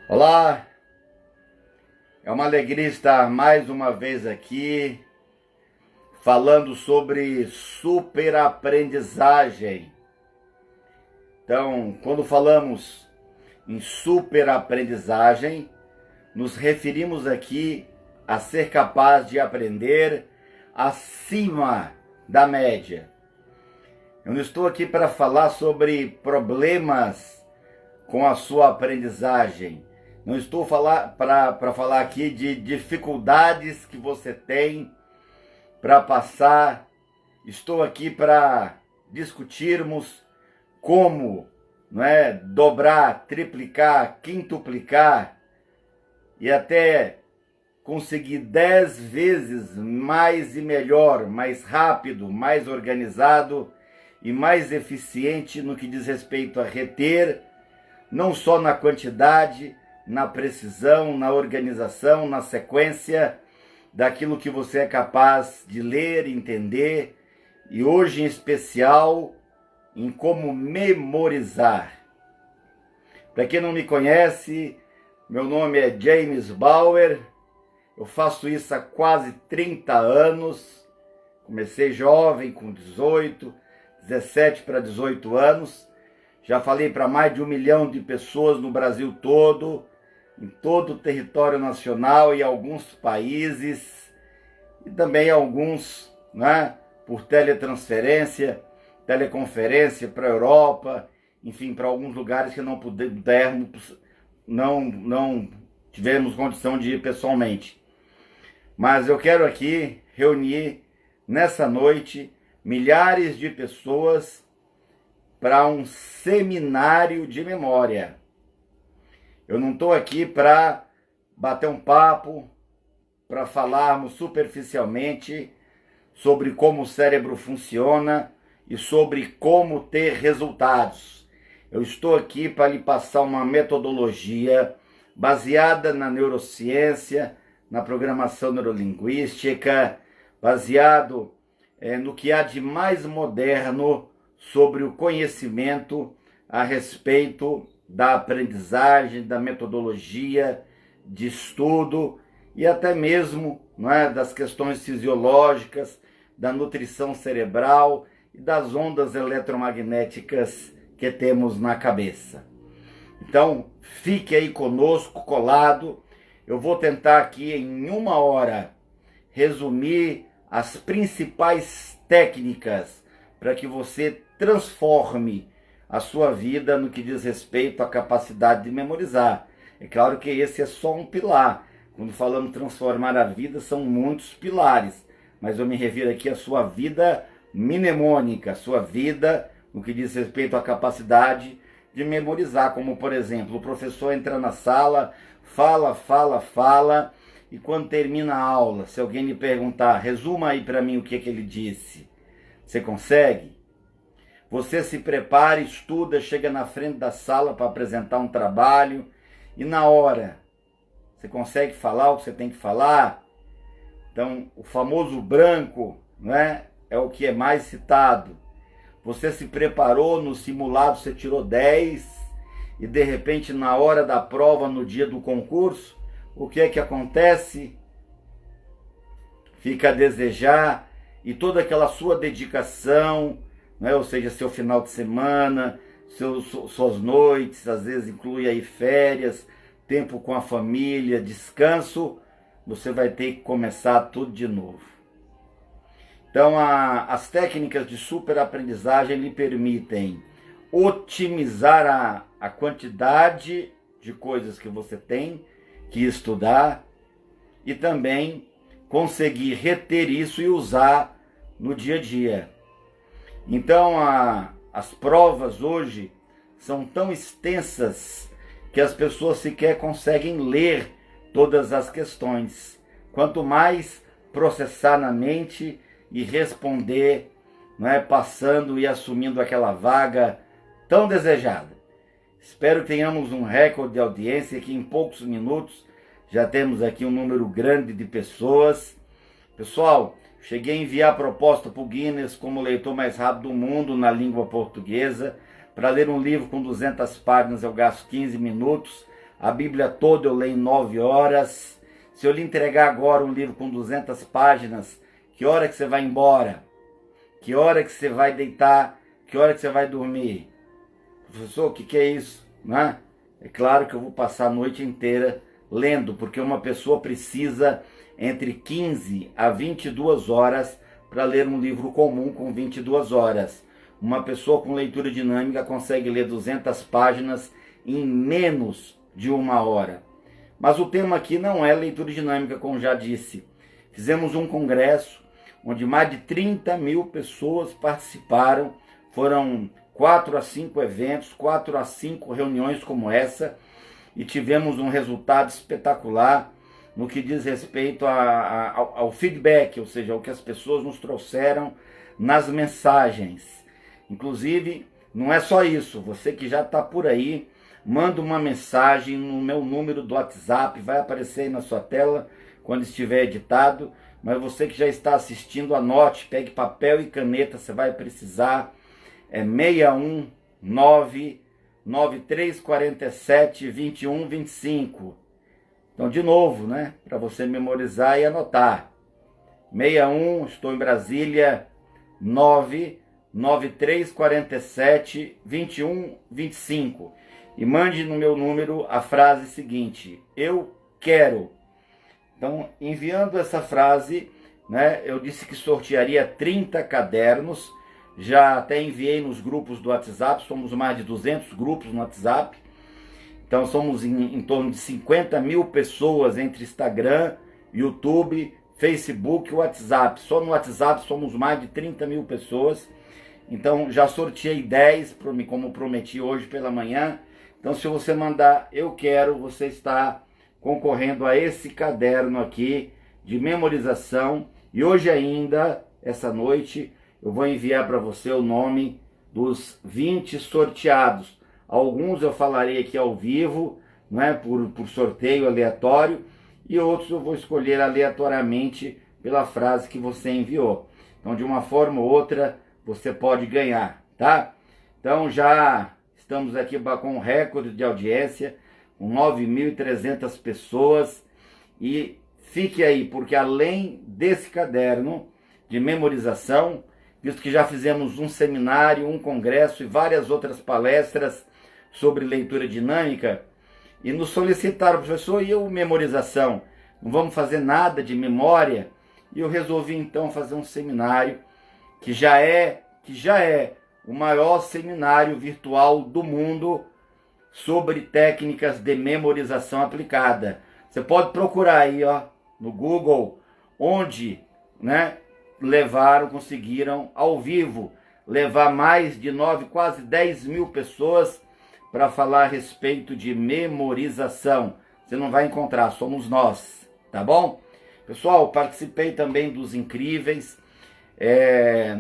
Olá, é uma alegria estar mais uma vez aqui falando sobre superaprendizagem. Então, quando falamos em superaprendizagem, nos referimos aqui a ser capaz de aprender acima da média. Eu não estou aqui para falar sobre problemas com a sua aprendizagem. Não estou para falar aqui de dificuldades que você tem para passar. Estou aqui para discutirmos como, dobrar, triplicar, quintuplicar e até conseguir 10 vezes mais e melhor, mais rápido, mais organizado e mais eficiente no que diz respeito a reter, não só na quantidade, na precisão, na organização, na sequência daquilo que você é capaz de ler, entender e hoje em especial em como memorizar. Para quem não me conhece, meu nome é James Bauer, eu faço isso há quase 30 anos, comecei jovem com 17 para 18 anos, já falei para mais de 1 milhão de pessoas no Brasil todo, em todo o território nacional e alguns países, e também alguns, por teletransferência, teleconferência para a Europa, enfim, para alguns lugares que não tivemos condição de ir pessoalmente. Mas eu quero aqui reunir nessa noite milhares de pessoas para um seminário de memória. Eu não estou aqui para bater um papo, para falarmos superficialmente sobre como o cérebro funciona e sobre como ter resultados. Eu estou aqui para lhe passar uma metodologia baseada na neurociência, na programação neurolinguística, baseado no que há de mais moderno sobre o conhecimento a respeito da aprendizagem, da metodologia de estudo e até mesmo das questões fisiológicas, da nutrição cerebral e das ondas eletromagnéticas que temos na cabeça. Então, fique aí conosco, colado. Eu vou tentar aqui em 1 hora resumir as principais técnicas para que você transforme a sua vida no que diz respeito à capacidade de memorizar. É claro que esse é só um pilar. Quando falamos transformar a vida, são muitos pilares. Mas eu me refiro aqui à sua vida mnemônica, a sua vida no que diz respeito à capacidade de memorizar. Como, por exemplo, o professor entra na sala, fala, e quando termina a aula, se alguém lhe perguntar, resuma aí para mim o que ele disse. Você consegue? Você se prepara, estuda, chega na frente da sala para apresentar um trabalho e na hora você consegue falar o que você tem que falar? Então, o famoso branco, é o que é mais citado. Você se preparou no simulado, você tirou 10 e de repente na hora da prova, no dia do concurso, o que é que acontece? Fica a desejar e toda aquela sua dedicação, ou seja, seu final de semana, suas noites, às vezes inclui aí férias, tempo com a família, descanso, você vai ter que começar tudo de novo. Então, as técnicas de superaprendizagem lhe permitem otimizar a quantidade de coisas que você tem que estudar e também conseguir reter isso e usar no dia a dia. Então, as provas hoje são tão extensas que as pessoas sequer conseguem ler todas as questões. Quanto mais processar na mente e responder, passando e assumindo aquela vaga tão desejada. Espero que tenhamos um recorde de audiência, que em poucos minutos já temos aqui um número grande de pessoas. Pessoal, cheguei a enviar a proposta para o Guinness como o leitor mais rápido do mundo na língua portuguesa. Para ler um livro com 200 páginas eu gasto 15 minutos. A Bíblia toda eu leio em 9 horas. Se eu lhe entregar agora um livro com 200 páginas, que hora que você vai embora? Que hora que você vai deitar? Que hora que você vai dormir? Professor, o que é isso? Né? É claro que eu vou passar a noite inteira lendo, porque uma pessoa precisa entre 15 a 22 horas para ler um livro comum com 22 horas. Uma pessoa com leitura dinâmica consegue ler 200 páginas em menos de 1 hora. Mas o tema aqui não é leitura dinâmica, como já disse. Fizemos um congresso onde mais de 30 mil pessoas participaram. Foram 4 a 5 eventos, 4 a 5 reuniões como essa, e tivemos um resultado espetacular no que diz respeito ao feedback, ou seja, ao que as pessoas nos trouxeram nas mensagens. Inclusive, não é só isso, você que já está por aí, manda uma mensagem no meu número do WhatsApp, vai aparecer aí na sua tela quando estiver editado, mas você que já está assistindo, anote, pegue papel e caneta, você vai precisar, é 619 9347 2125. Então, de novo, né, para você memorizar e anotar. 61, estou em Brasília, 99347 2125. E mande no meu número a frase seguinte: eu quero. Então, enviando essa frase, né, eu disse que sortearia 30 cadernos. Já até enviei nos grupos do WhatsApp, somos mais de 200 grupos no WhatsApp. Então somos em torno de 50 mil pessoas entre Instagram, YouTube, Facebook e WhatsApp. Só no WhatsApp somos mais de 30 mil pessoas. Então já sorteei 10, como prometi hoje pela manhã. Então se você mandar eu quero, você está concorrendo a esse caderno aqui de memorização. E hoje ainda, essa noite, eu vou enviar para você o nome dos 20 sorteados. Alguns eu falarei aqui ao vivo, né, por sorteio aleatório, e outros eu vou escolher aleatoriamente pela frase que você enviou. Então, de uma forma ou outra, você pode ganhar, tá? Então, já estamos aqui com um recorde de audiência, com 9.300 pessoas, e fique aí, porque além desse caderno de memorização, visto que já fizemos um seminário, um congresso e várias outras palestras sobre leitura dinâmica, e nos solicitaram, professor, e eu memorização? Não vamos fazer nada de memória? E eu resolvi então fazer um seminário que já é o maior seminário virtual do mundo sobre técnicas de memorização aplicada. Você pode procurar aí, ó, no Google, onde, né, conseguiram ao vivo levar mais de 9, quase 10 mil pessoas para falar a respeito de memorização. Você não vai encontrar, somos nós, tá bom? Pessoal, participei também dos Incríveis,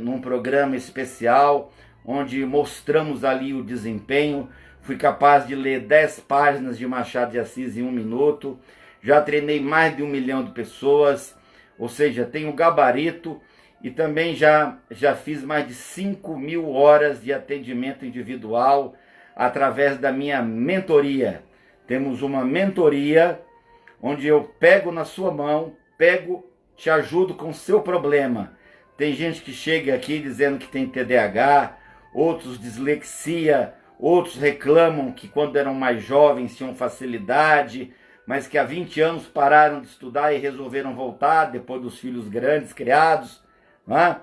num programa especial, onde mostramos ali o desempenho. Fui capaz de ler 10 páginas de Machado de Assis em 1 minuto. Já treinei mais de 1 milhão de pessoas, ou seja, tenho gabarito, e também já fiz mais de 5.000 horas de atendimento individual através da minha mentoria. Temos uma mentoria onde eu pego na sua mão, te ajudo com o seu problema. Tem gente que chega aqui dizendo que tem TDAH, outros dislexia, outros reclamam que quando eram mais jovens tinham facilidade, mas que há 20 anos pararam de estudar e resolveram voltar depois dos filhos grandes criados, né?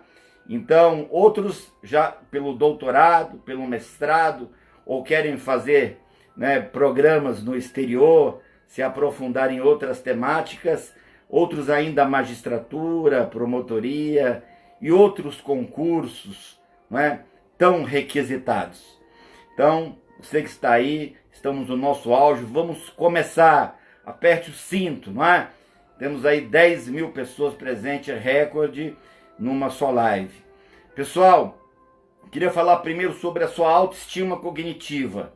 Então, outros já pelo doutorado, pelo mestrado, ou querem fazer, né, programas no exterior, se aprofundar em outras temáticas, outros ainda magistratura, promotoria e outros concursos, né, tão requisitados. Então, você que está aí, estamos no nosso auge, vamos começar. Aperte o cinto, não é? Temos aí 10 mil pessoas presentes, recorde, numa só live. Pessoal, queria falar primeiro sobre a sua autoestima cognitiva.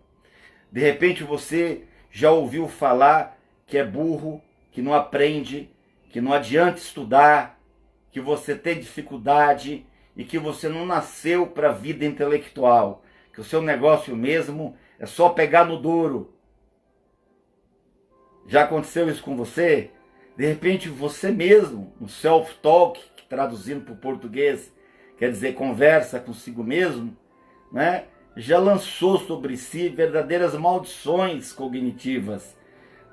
De repente você já ouviu falar que é burro, que não aprende, que não adianta estudar, que você tem dificuldade e que você não nasceu para a vida intelectual, que o seu negócio mesmo é só pegar no duro. Já aconteceu isso com você? De repente você mesmo, no self-talk, traduzindo para o português, quer dizer, conversa consigo mesmo, né? Já lançou sobre si verdadeiras maldições cognitivas,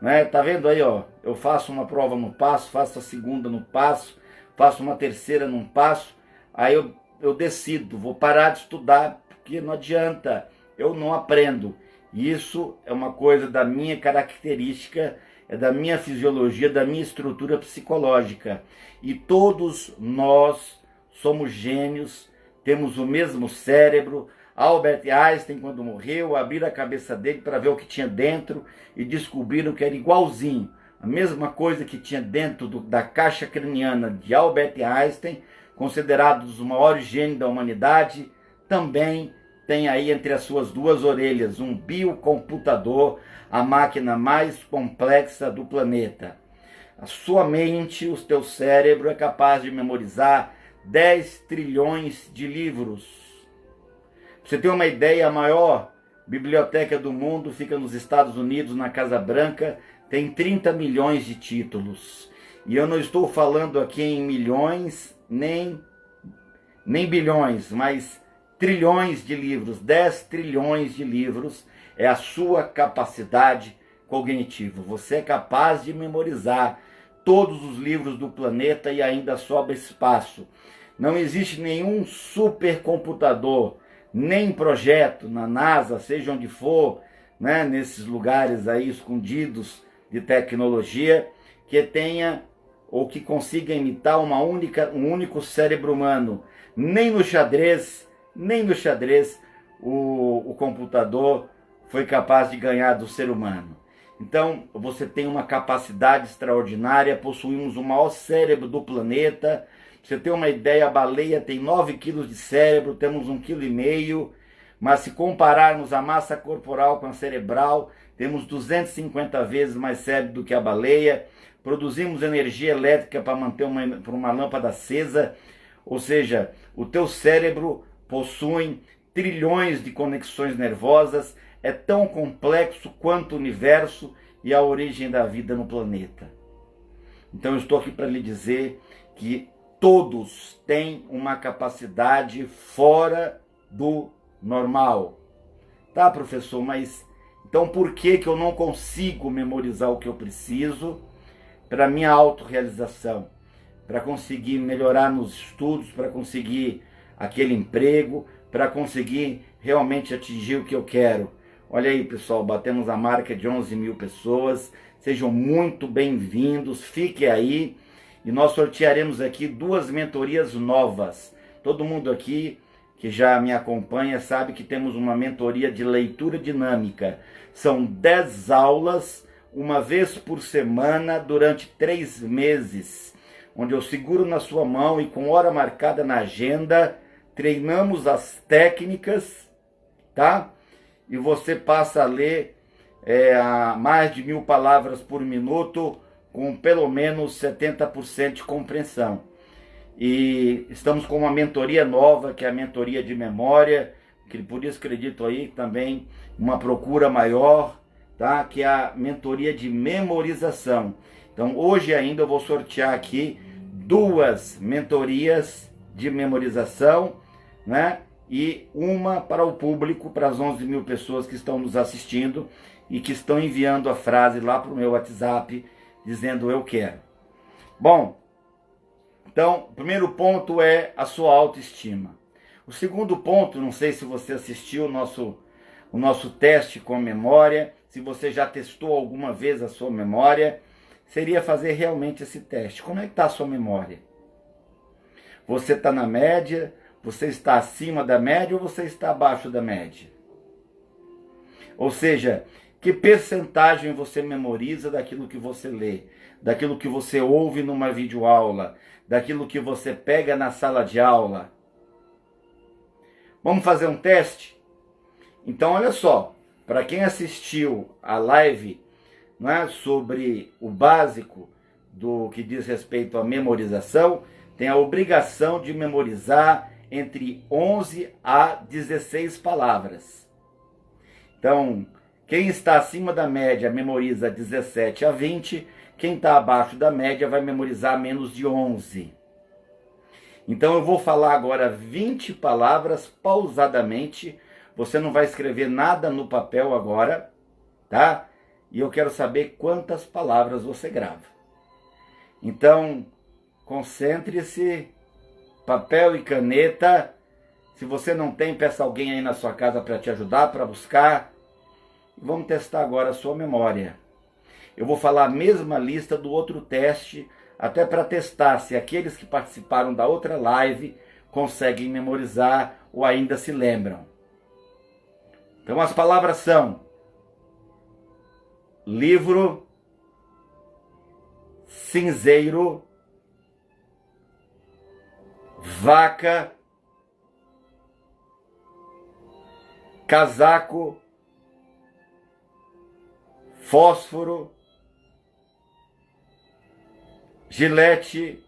né? Tá vendo aí, ó? Eu faço uma prova no passo, faço a segunda no passo, faço uma terceira num passo, aí eu decido, vou parar de estudar, porque não adianta, eu não aprendo. Isso é uma coisa da minha característica, é da minha fisiologia, da minha estrutura psicológica. E todos nós somos gênios, temos o mesmo cérebro. Albert Einstein, quando morreu, abriram a cabeça dele para ver o que tinha dentro e descobriram que era igualzinho. A mesma coisa que tinha dentro da caixa craniana de Albert Einstein, considerado um dos maiores gênios da humanidade, também tem aí entre as suas duas orelhas um biocomputador, a máquina mais complexa do planeta. A sua mente, o teu cérebro é capaz de memorizar 10 trilhões de livros. Pra você ter uma ideia, a maior biblioteca do mundo fica nos Estados Unidos, na Casa Branca, tem 30 milhões de títulos. E eu não estou falando aqui em milhões, nem bilhões, mas trilhões de livros, 10 trilhões de livros é a sua capacidade cognitiva. Você é capaz de memorizar todos os livros do planeta e ainda sobra espaço. Não existe nenhum supercomputador, nem projeto na NASA, seja onde for, né, nesses lugares aí escondidos de tecnologia, que tenha ou que consiga imitar um único cérebro humano. Nem no xadrez o computador foi capaz de ganhar do ser humano. Então você tem uma capacidade extraordinária, possuímos o maior cérebro do planeta. Pra você ter uma ideia, a baleia tem 9 quilos de cérebro, temos 1,5 kg, mas se compararmos a massa corporal com a cerebral, temos 250 vezes mais cérebro do que a baleia. Produzimos energia elétrica para manter uma lâmpada acesa, ou seja, o teu cérebro possui trilhões de conexões nervosas, é tão complexo quanto o universo e a origem da vida no planeta. Então eu estou aqui para lhe dizer que todos têm uma capacidade fora do normal. Tá, professor, mas então por que eu não consigo memorizar o que eu preciso para minha autorrealização? Para conseguir melhorar nos estudos, para conseguir aquele emprego, para conseguir realmente atingir o que eu quero. Olha aí, pessoal, batemos a marca de 11 mil pessoas. Sejam muito bem-vindos, fiquem aí. E nós sortearemos aqui 2 mentorias novas. Todo mundo aqui que já me acompanha sabe que temos uma mentoria de leitura dinâmica. São 10 aulas, uma vez por semana, durante 3 meses. Onde eu seguro na sua mão e com hora marcada na agenda, treinamos as técnicas, tá? E você passa a ler mais de 1000 palavras por minuto, com pelo menos 70% de compreensão. E estamos com uma mentoria nova, que é a mentoria de memória, que por isso acredito aí também uma procura maior, tá? Que é a mentoria de memorização. Então hoje ainda eu vou sortear aqui 2 mentorias de memorização, né? E uma para o público, para as 11 mil pessoas que estão nos assistindo e que estão enviando a frase lá para o meu WhatsApp, dizendo eu quero. Bom, então, o primeiro ponto é a sua autoestima. O segundo ponto, não sei se você assistiu o nosso teste com memória, se você já testou alguma vez a sua memória, seria fazer realmente esse teste. Como é que está a sua memória? Você está na média? Você está acima da média ou você está abaixo da média? Ou seja, que percentagem você memoriza daquilo que você lê, daquilo que você ouve numa videoaula, daquilo que você pega na sala de aula? Vamos fazer um teste? Então olha só, para quem assistiu a live, não é, sobre o básico do que diz respeito à memorização, tem a obrigação de memorizar entre 11 a 16 palavras. Então, Quem está acima da média memoriza 17 a 20. Quem está abaixo da média vai memorizar menos de 11. Então eu vou falar agora 20 palavras pausadamente. Você não vai escrever nada no papel agora, tá? E eu quero saber quantas palavras você grava. Então, concentre-se, papel e caneta. Se você não tem, peça alguém aí na sua casa para te ajudar, para buscar. Vamos testar agora a sua memória. Eu vou falar a mesma lista do outro teste, até para testar se aqueles que participaram da outra live conseguem memorizar ou ainda se lembram. Então as palavras são livro, cinzeiro, vaca, casaco, fósforo, gilete,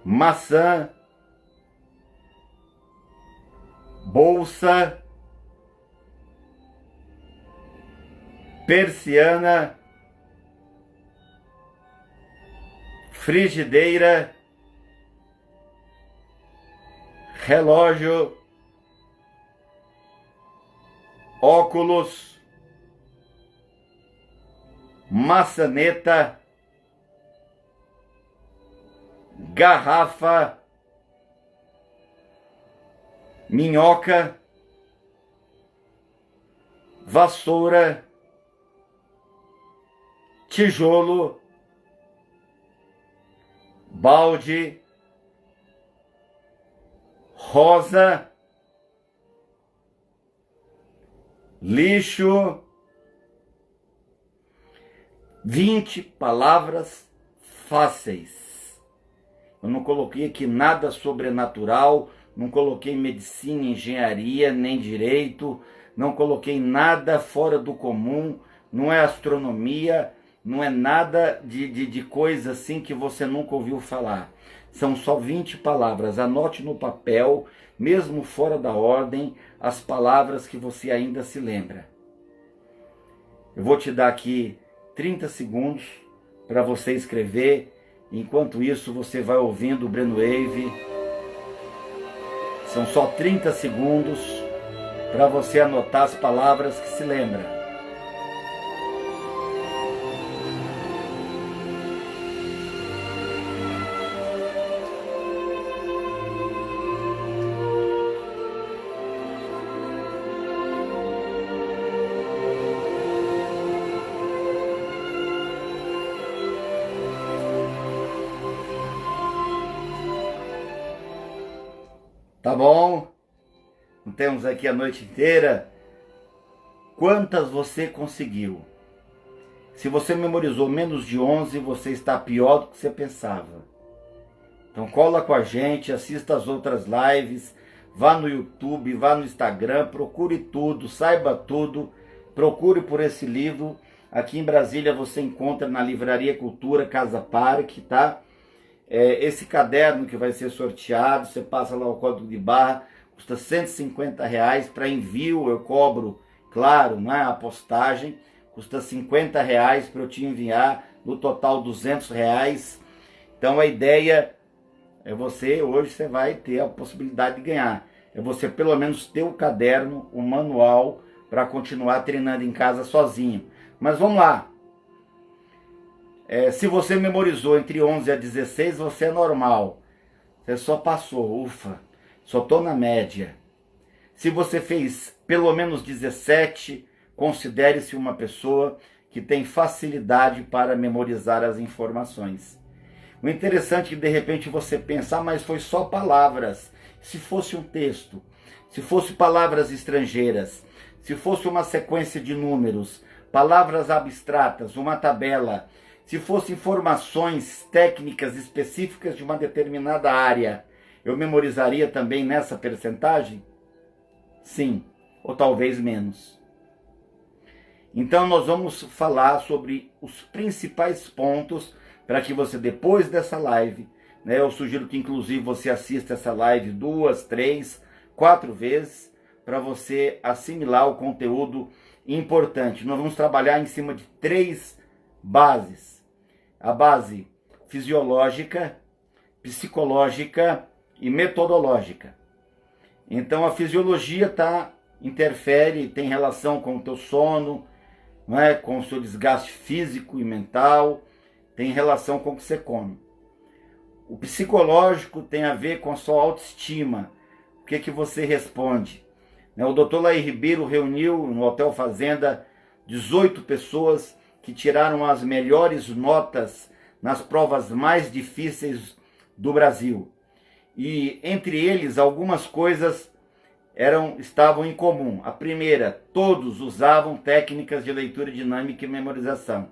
maçã, bolsa, persiana, frigideira, relógio, óculos, maçaneta, garrafa, minhoca, vassoura, tijolo, balde, rosa, lixo. 20 palavras fáceis. Eu não coloquei aqui nada sobrenatural, não coloquei medicina, engenharia, nem direito, não coloquei nada fora do comum, não é astronomia, não é nada de coisa assim que você nunca ouviu falar. São só 20 palavras. Anote no papel, mesmo fora da ordem, as palavras que você ainda se lembra. Eu vou te dar aqui 30 segundos para você escrever. Enquanto isso, você vai ouvindo o Brainwave. São só 30 segundos para você anotar as palavras que se lembra. Tá bom? Não temos aqui a noite inteira. Quantas você conseguiu? Se você memorizou menos de 11, você está pior do que você pensava. Então cola com a gente, assista as outras lives, vá no YouTube, vá no Instagram, procure tudo, saiba tudo, procure por esse livro. Aqui em Brasília você encontra na Livraria Cultura, Casa Parque, tá? Esse caderno que vai ser sorteado, você passa lá o código de barra, custa R$150 para envio, eu cobro, claro, né, a postagem, custa R$50 para eu te enviar, no total R$200. Então a ideia é hoje você vai ter a possibilidade de ganhar, é você pelo menos ter o caderno, o manual, para continuar treinando em casa sozinho. Mas vamos lá. Se você memorizou entre 11 a 16, você é normal. Você só passou, ufa, só estou na média. Se você fez pelo menos 17, considere-se uma pessoa que tem facilidade para memorizar as informações. O interessante é que de repente você pensa, mas foi só palavras. Se fosse um texto, se fosse palavras estrangeiras, se fosse uma sequência de números, palavras abstratas, uma tabela, se fosse informações técnicas específicas de uma determinada área, eu memorizaria também nessa percentagem? Sim, ou talvez menos. Então nós vamos falar sobre os principais pontos para que você, depois dessa live, né, eu sugiro que inclusive você assista essa live 2, 3, 4 vezes, para você assimilar o conteúdo importante. Nós vamos trabalhar em cima de 3 bases. A base fisiológica, psicológica e metodológica. Então a fisiologia interfere, tem relação com o teu sono, não é? Com o seu desgaste físico e mental, tem relação com o que você come. O psicológico tem a ver com a sua autoestima, o que você responde. O Dr. Laí Ribeiro reuniu no Hotel Fazenda 18 pessoas que tiraram as melhores notas nas provas mais difíceis do Brasil. E entre eles algumas coisas estavam em comum. A primeira, todos usavam técnicas de leitura dinâmica e memorização.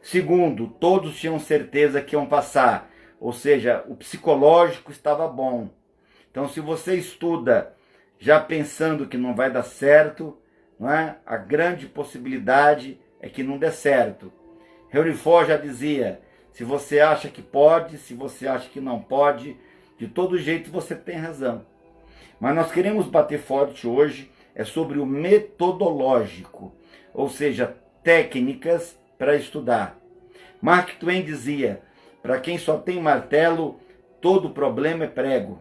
Segundo, todos tinham certeza que iam passar, ou seja, o psicológico estava bom. Então, se você estuda já pensando que não vai dar certo, não é? A grande possibilidade é que não dê certo. Henry Ford já dizia, se você acha que pode, se você acha que não pode, de todo jeito você tem razão. Mas nós queremos bater forte hoje sobre o metodológico, ou seja, técnicas para estudar. Mark Twain dizia, para quem só tem martelo, todo problema é prego.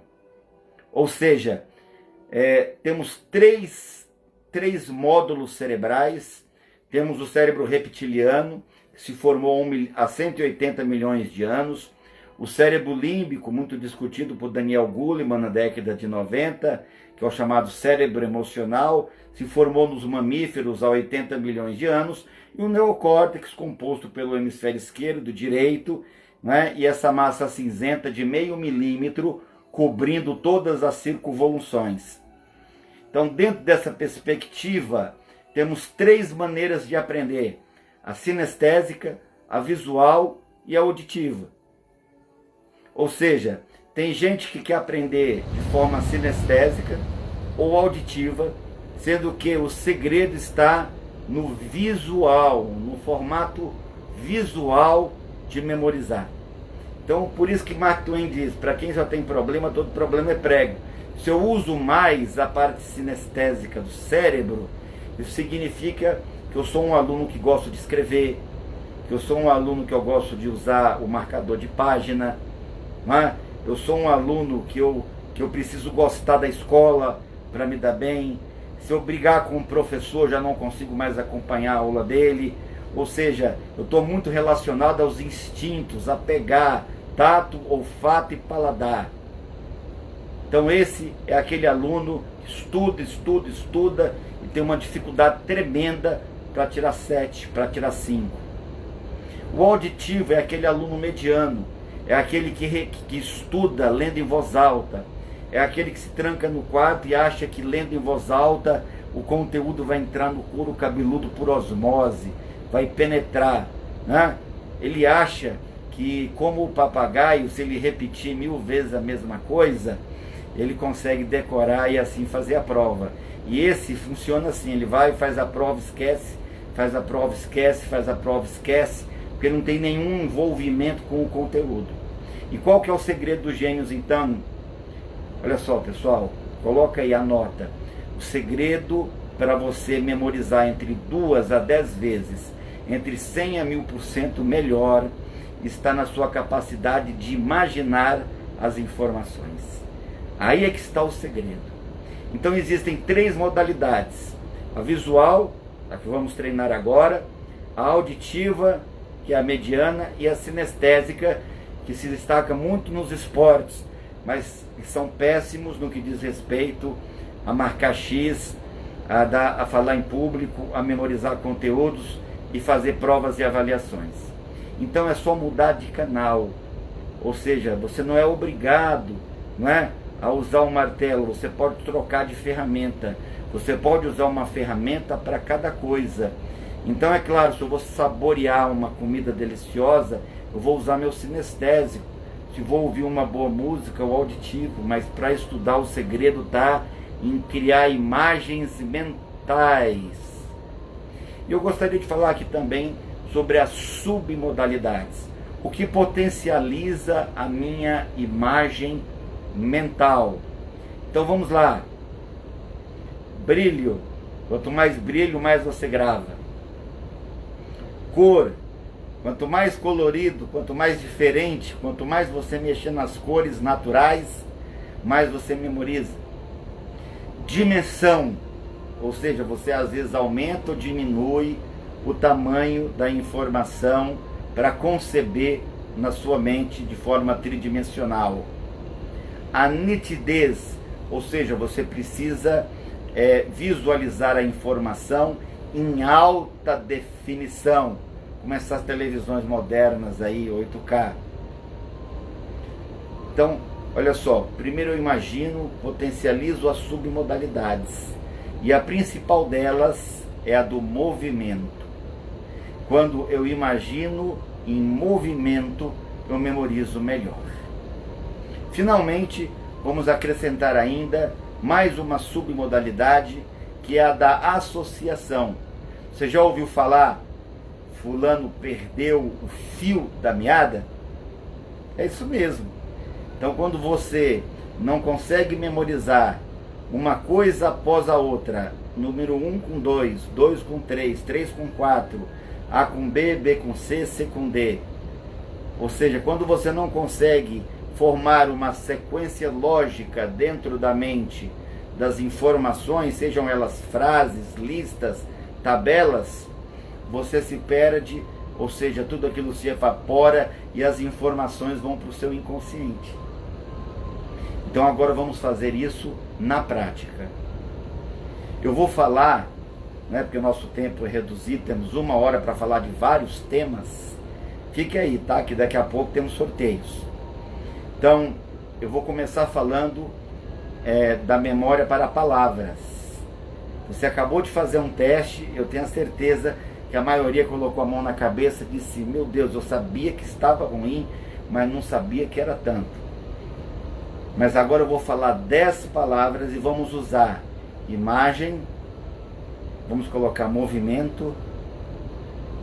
Ou seja, temos três módulos cerebrais. Temos o cérebro reptiliano, que se formou há 180 milhões de anos. O cérebro límbico, muito discutido por Daniel Goleman na década de 90, que é o chamado cérebro emocional, se formou nos mamíferos há 80 milhões de anos. E o neocórtex, composto pelo hemisfério esquerdo, direito, né? E essa massa cinzenta de 0,5 milímetro, cobrindo todas as circunvoluções. Então, dentro dessa perspectiva, temos 3 maneiras de aprender: a sinestésica, a visual e a auditiva. Ou seja, tem gente que quer aprender de forma sinestésica ou auditiva, sendo que o segredo está no visual, no formato visual de memorizar. Então, por isso que Mark Twain diz, para quem só tem problema, todo problema é prego. Se eu uso mais a parte sinestésica do cérebro, isso significa que eu sou um aluno que gosto de escrever, que eu sou um aluno que eu gosto de usar o marcador de página, não é? Eu sou um aluno que eu preciso gostar da escola para me dar bem. Se eu brigar com o professor, já não consigo mais acompanhar a aula dele. Ou seja, eu estou muito relacionado aos instintos, a pegar tato, olfato e paladar. Então esse é aquele aluno que estuda e tem uma dificuldade tremenda para tirar 7, para tirar 5. O auditivo é aquele aluno mediano, é aquele que estuda lendo em voz alta, é aquele que se tranca no quarto e acha que lendo em voz alta o conteúdo vai entrar no couro cabeludo por osmose, vai penetrar, né? Ele acha que, como o papagaio, se ele repetir 1000 vezes a mesma coisa, ele consegue decorar e assim fazer a prova. E esse funciona assim, ele vai, faz a prova, esquece, faz a prova, esquece, faz a prova, esquece, porque não tem nenhum envolvimento com o conteúdo. E qual que é o segredo dos gênios, então? Olha só, pessoal, coloca aí a nota. O segredo para você memorizar entre 2 a 10 vezes, entre 100 a 1000% melhor, está na sua capacidade de imaginar as informações. Aí é que está o segredo. Então existem 3 modalidades: a visual, a que vamos treinar agora, a auditiva, que é a mediana, e a sinestésica, que se destaca muito nos esportes, mas que são péssimos no que diz respeito a marcar X, a falar em público, a memorizar conteúdos e fazer provas e avaliações. Então é só mudar de canal, ou seja, você não é obrigado, não é, a usar um martelo, você pode trocar de ferramenta, você pode usar uma ferramenta para cada coisa. Então é claro, se eu vou saborear uma comida deliciosa, eu vou usar meu sinestésico. Se vou ouvir uma boa música, o auditivo, mas para estudar o segredo está em criar imagens mentais. E eu gostaria de falar aqui também sobre as submodalidades, o que potencializa a minha imagem mental. Então vamos lá. Brilho. Quanto mais brilho, mais você grava. Cor. Quanto mais colorido, quanto mais diferente, quanto mais você mexer nas cores naturais, mais você memoriza. Dimensão. Ou seja, você às vezes aumenta ou diminui o tamanho da informação para conceber na sua mente de forma tridimensional. A nitidez, ou seja, você precisa visualizar a informação em alta definição, como essas televisões modernas aí, 8K. Então, olha só, primeiro eu imagino, potencializo as submodalidades, e a principal delas é a do movimento. Quando eu imagino em movimento, eu memorizo melhor. Finalmente, vamos acrescentar ainda mais uma submodalidade, que é a da associação. Você já ouviu falar, fulano perdeu o fio da meada? É isso mesmo. Então, quando você não consegue memorizar uma coisa após a outra, número 1 com 2, 2 com 3, 3 com 4, A com B, B com C, C com D. Ou seja, quando você não consegue formar uma sequência lógica dentro da mente das informações, sejam elas frases, listas, tabelas, você se perde, ou seja, tudo aquilo se evapora e as informações vão para o seu inconsciente. Então agora vamos fazer isso na prática. Eu vou falar, né, porque o nosso tempo é reduzido, temos 1 hora para falar de vários temas. Fique aí, tá? Que daqui a pouco temos sorteios. Então, eu vou começar falando da memória para palavras. Você acabou de fazer um teste, eu tenho a certeza que a maioria colocou a mão na cabeça e disse: meu Deus, eu sabia que estava ruim, mas não sabia que era tanto. Mas agora eu vou falar 10 palavras e vamos usar imagem, vamos colocar movimento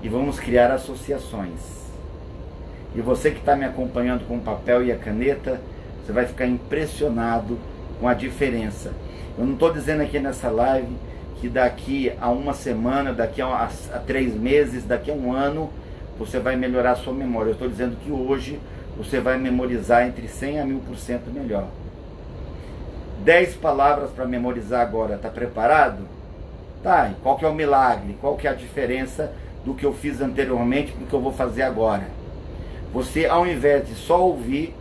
e vamos criar associações. E você que está me acompanhando com o papel e a caneta, você vai ficar impressionado com a diferença. Eu não estou dizendo aqui nessa live que daqui a 1 semana, daqui a 3 meses, daqui a 1 ano, você vai melhorar a sua memória. Eu estou dizendo que hoje você vai memorizar entre 100% a 1000% melhor. 10 palavras para memorizar agora. Está preparado? Tá, e qual que é o milagre? Qual que é a diferença do que eu fiz anteriormente para o que eu vou fazer agora? Você, ao invés de só ouvir,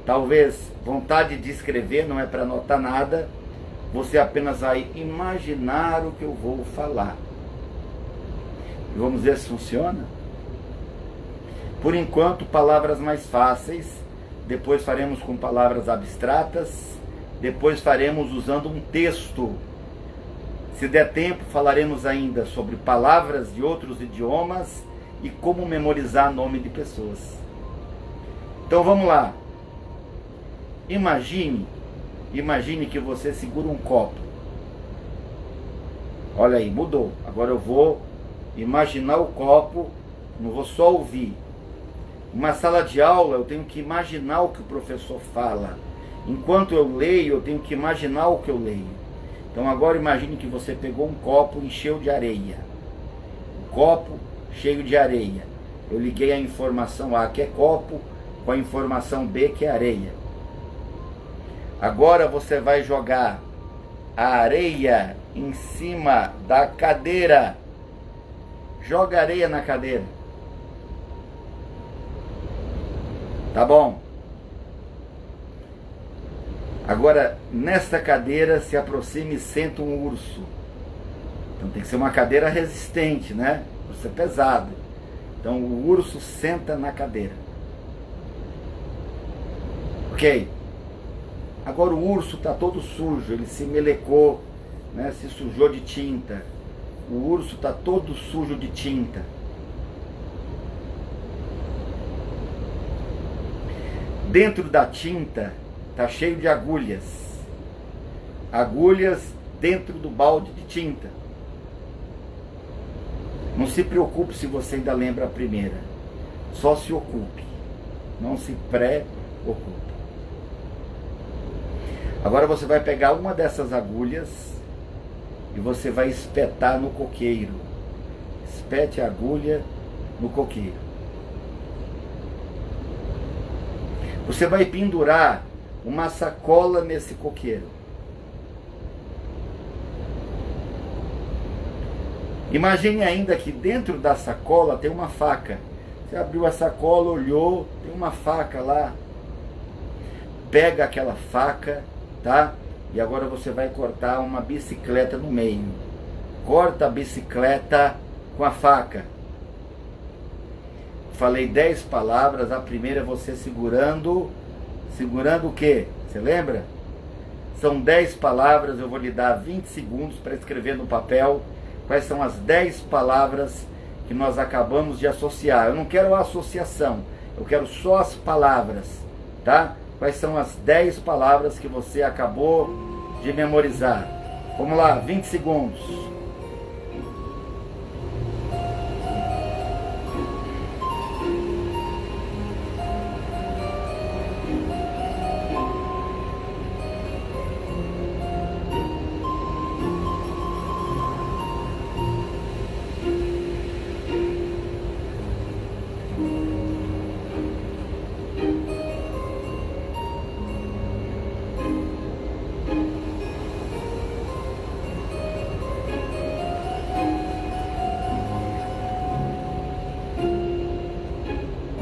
talvez vontade de escrever, não é para anotar nada, você apenas vai imaginar o que eu vou falar. E vamos ver se funciona? Por enquanto, palavras mais fáceis, depois faremos com palavras abstratas, depois faremos usando um texto. Se der tempo, falaremos ainda sobre palavras de outros idiomas e como memorizar nome de pessoas. Então vamos lá. Imagine que você segura um copo. Olha aí, mudou. Agora eu vou imaginar o copo, não vou só ouvir. Uma sala de aula, eu tenho que imaginar o que o professor fala. Enquanto eu leio, eu tenho que imaginar o que eu leio. Então agora imagine que você pegou um copo e encheu de areia. Um copo cheio de areia. Eu liguei a informação A, que é copo, com a informação B, que é areia. Agora você vai jogar a areia em cima da cadeira. Joga areia na cadeira. Tá bom? Agora, nesta cadeira, se aproxime e senta um urso. Então tem que ser uma cadeira resistente, né? Para ser pesado. Então o urso senta na cadeira. Ok? Agora o urso está todo sujo, ele se melecou, né? Se sujou de tinta. O urso está todo sujo de tinta. Dentro da tinta está cheio de agulhas. Agulhas dentro do balde de tinta. Não se preocupe se você ainda lembra a primeira. Só se ocupe. Não se pré-ocupe. Agora você vai pegar uma dessas agulhas e você vai espetar no coqueiro. Espete a agulha no coqueiro. Você vai pendurar uma sacola nesse coqueiro. Imagine ainda que dentro da sacola tem uma faca. Você abriu a sacola, olhou, tem uma faca lá. Pega aquela faca, tá? E agora você vai cortar uma bicicleta no meio. Corta a bicicleta com a faca. Falei 10 palavras, a primeira é você segurando o quê? Você lembra? São 10 palavras, eu vou lhe dar 20 segundos para escrever no papel quais são as 10 palavras que nós acabamos de associar. Eu não quero a associação, eu quero só as palavras, tá? Quais são as 10 palavras que você acabou de memorizar? Vamos lá, 20 segundos.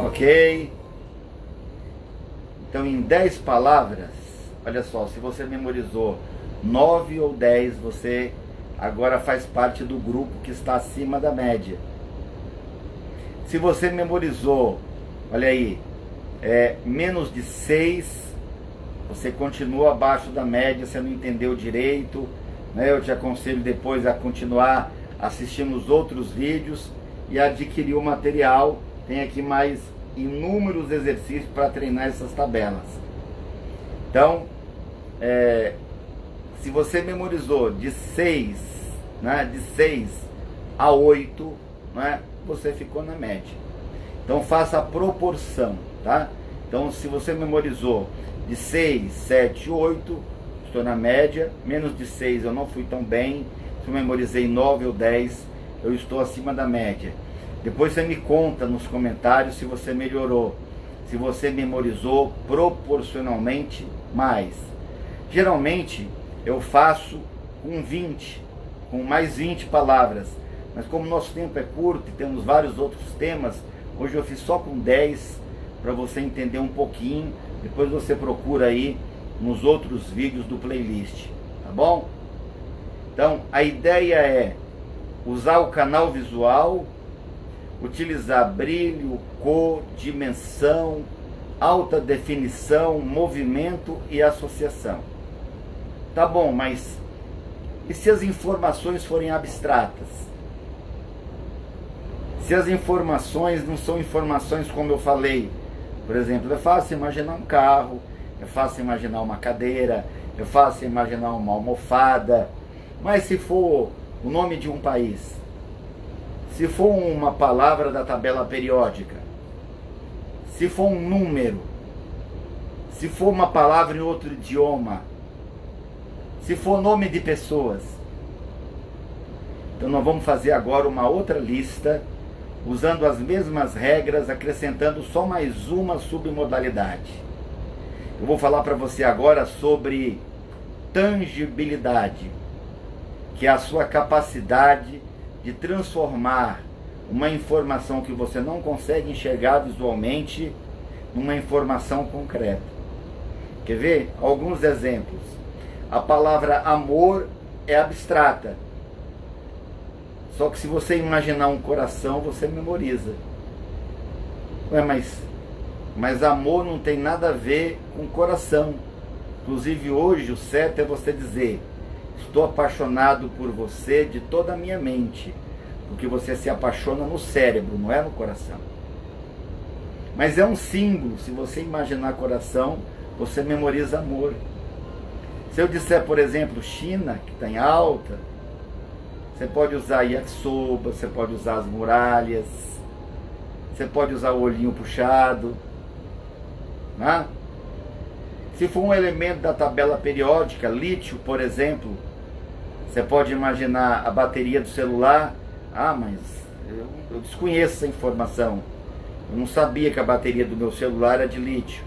Ok? Então, em 10 palavras, olha só, se você memorizou 9 ou 10, você agora faz parte do grupo que está acima da média. Se você memorizou, olha aí, menos de 6, você continua abaixo da média, você não entendeu direito, né? Eu te aconselho depois a continuar assistindo os outros vídeos e adquirir o material. Tem aqui mais inúmeros exercícios para treinar essas tabelas. Então, se você memorizou de 6, né, de 6 a 8, né, você ficou na média. Então faça a proporção, tá? Então se você memorizou de 6, 7, 8, estou na média. Menos de 6 eu não fui tão bem. Se eu memorizei 9 ou 10, eu estou acima da média. Depois você me conta nos comentários se você melhorou, se você memorizou proporcionalmente mais. Geralmente eu faço com 20, com mais 20 palavras, mas como nosso tempo é curto e temos vários outros temas, hoje eu fiz só com 10 para você entender um pouquinho. Depois você procura aí nos outros vídeos do playlist, tá bom? Então a ideia é usar o canal visual, utilizar brilho, cor, dimensão, alta definição, movimento e associação. Tá bom, mas e se as informações forem abstratas? Se as informações não são informações como eu falei, por exemplo, é fácil imaginar um carro, é fácil imaginar uma cadeira, é fácil imaginar uma almofada, mas se for o nome de um país, se for uma palavra da tabela periódica, se for um número, se for uma palavra em outro idioma, se for nome de pessoas. Então nós vamos fazer agora uma outra lista, usando as mesmas regras, acrescentando só mais uma submodalidade. Eu vou falar para você agora sobre tangibilidade, que é a sua capacidade de transformar uma informação que você não consegue enxergar visualmente numa informação concreta. Quer ver? Alguns exemplos. A palavra amor é abstrata. Só que se você imaginar um coração, você memoriza. Ué, mas amor não tem nada a ver com coração. Inclusive hoje o certo é você dizer: estou apaixonado por você de toda a minha mente. Porque você se apaixona no cérebro, não é no coração. Mas é um símbolo. Se você imaginar coração, você memoriza amor. Se eu disser, por exemplo, China, que está em alta, você pode usar yakisoba, você pode usar as muralhas, você pode usar o olhinho puxado, né? Se for um elemento da tabela periódica, lítio, por exemplo, Você pode imaginar a bateria do celular. Ah, mas eu desconheço essa informação. Eu não sabia que a bateria do meu celular era de lítio.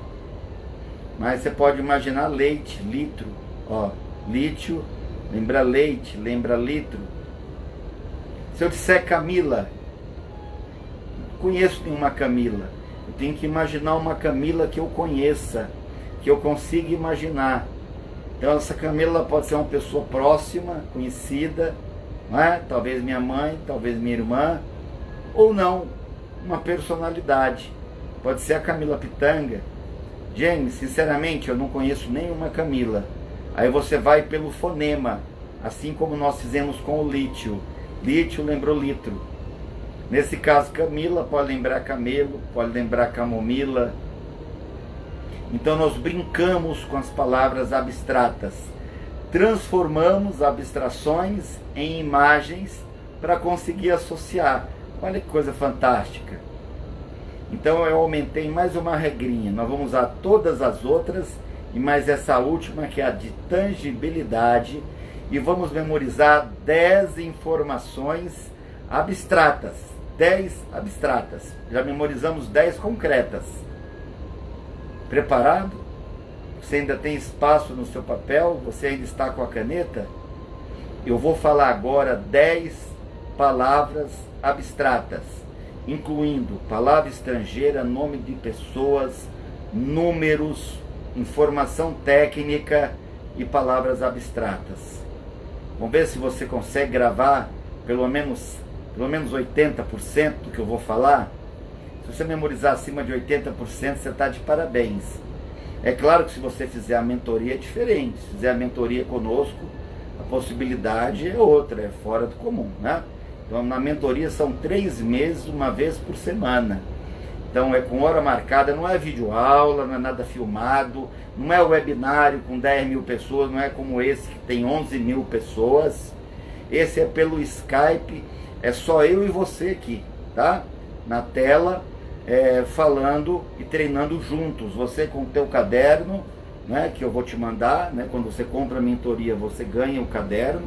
Mas você pode imaginar leite, litro. Ó, lítio, lembra leite, lembra litro. Se eu disser Camila, não conheço nenhuma Camila. Eu tenho que imaginar uma Camila que eu conheça, que eu consiga imaginar. Então essa Camila pode ser uma pessoa próxima, conhecida, não é? Talvez minha mãe, talvez minha irmã, ou não, uma personalidade. Pode ser a Camila Pitanga. James, sinceramente, eu não conheço nenhuma Camila. Aí você vai pelo fonema, assim como nós fizemos com o lítio. Lítio lembrou litro. Nesse caso, Camila pode lembrar camelo, pode lembrar camomila. Então nós brincamos com as palavras abstratas. Transformamos abstrações em imagens para conseguir associar. Olha que coisa fantástica. Então eu aumentei mais uma regrinha. Nós vamos usar todas as outras e mais essa última, que é a de tangibilidade, e vamos memorizar 10 informações abstratas. 10 abstratas. Já memorizamos 10 concretas. Preparado? Você ainda tem espaço no seu papel? Você ainda está com a caneta? Eu vou falar agora 10 palavras abstratas, incluindo palavra estrangeira, nome de pessoas, números, informação técnica e palavras abstratas. Vamos ver se você consegue gravar pelo menos 80% do que eu vou falar. Se você memorizar acima de 80%, você está de parabéns. É claro que se você fizer a mentoria é diferente. Se fizer a mentoria conosco, a possibilidade é outra, é fora do comum, né? Então na mentoria são 3 meses, uma vez por semana. Então é com hora marcada, não é videoaula, não é nada filmado, não é webinário com 10 mil pessoas, não é como esse que tem 11 mil pessoas. Esse é pelo Skype, é só eu e você aqui, tá? Na tela, falando e treinando juntos. Você com o teu caderno, né, que eu vou te mandar, né? Quando você compra a mentoria, você ganha o caderno.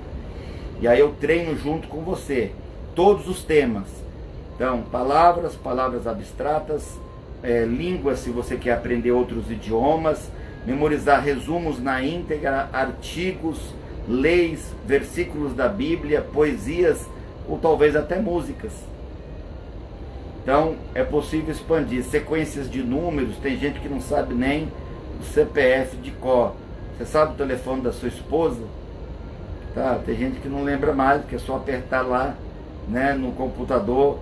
E aí eu treino junto com você todos os temas. Então, palavras abstratas, línguas, se você quer aprender outros idiomas, memorizar resumos na íntegra, artigos, leis, versículos da Bíblia, poesias ou talvez até músicas. Então, é possível expandir sequências de números. Tem gente que não sabe nem o CPF de cor. Você sabe o telefone da sua esposa? Tá? Tem gente que não lembra mais, porque é só apertar lá, né, no computador,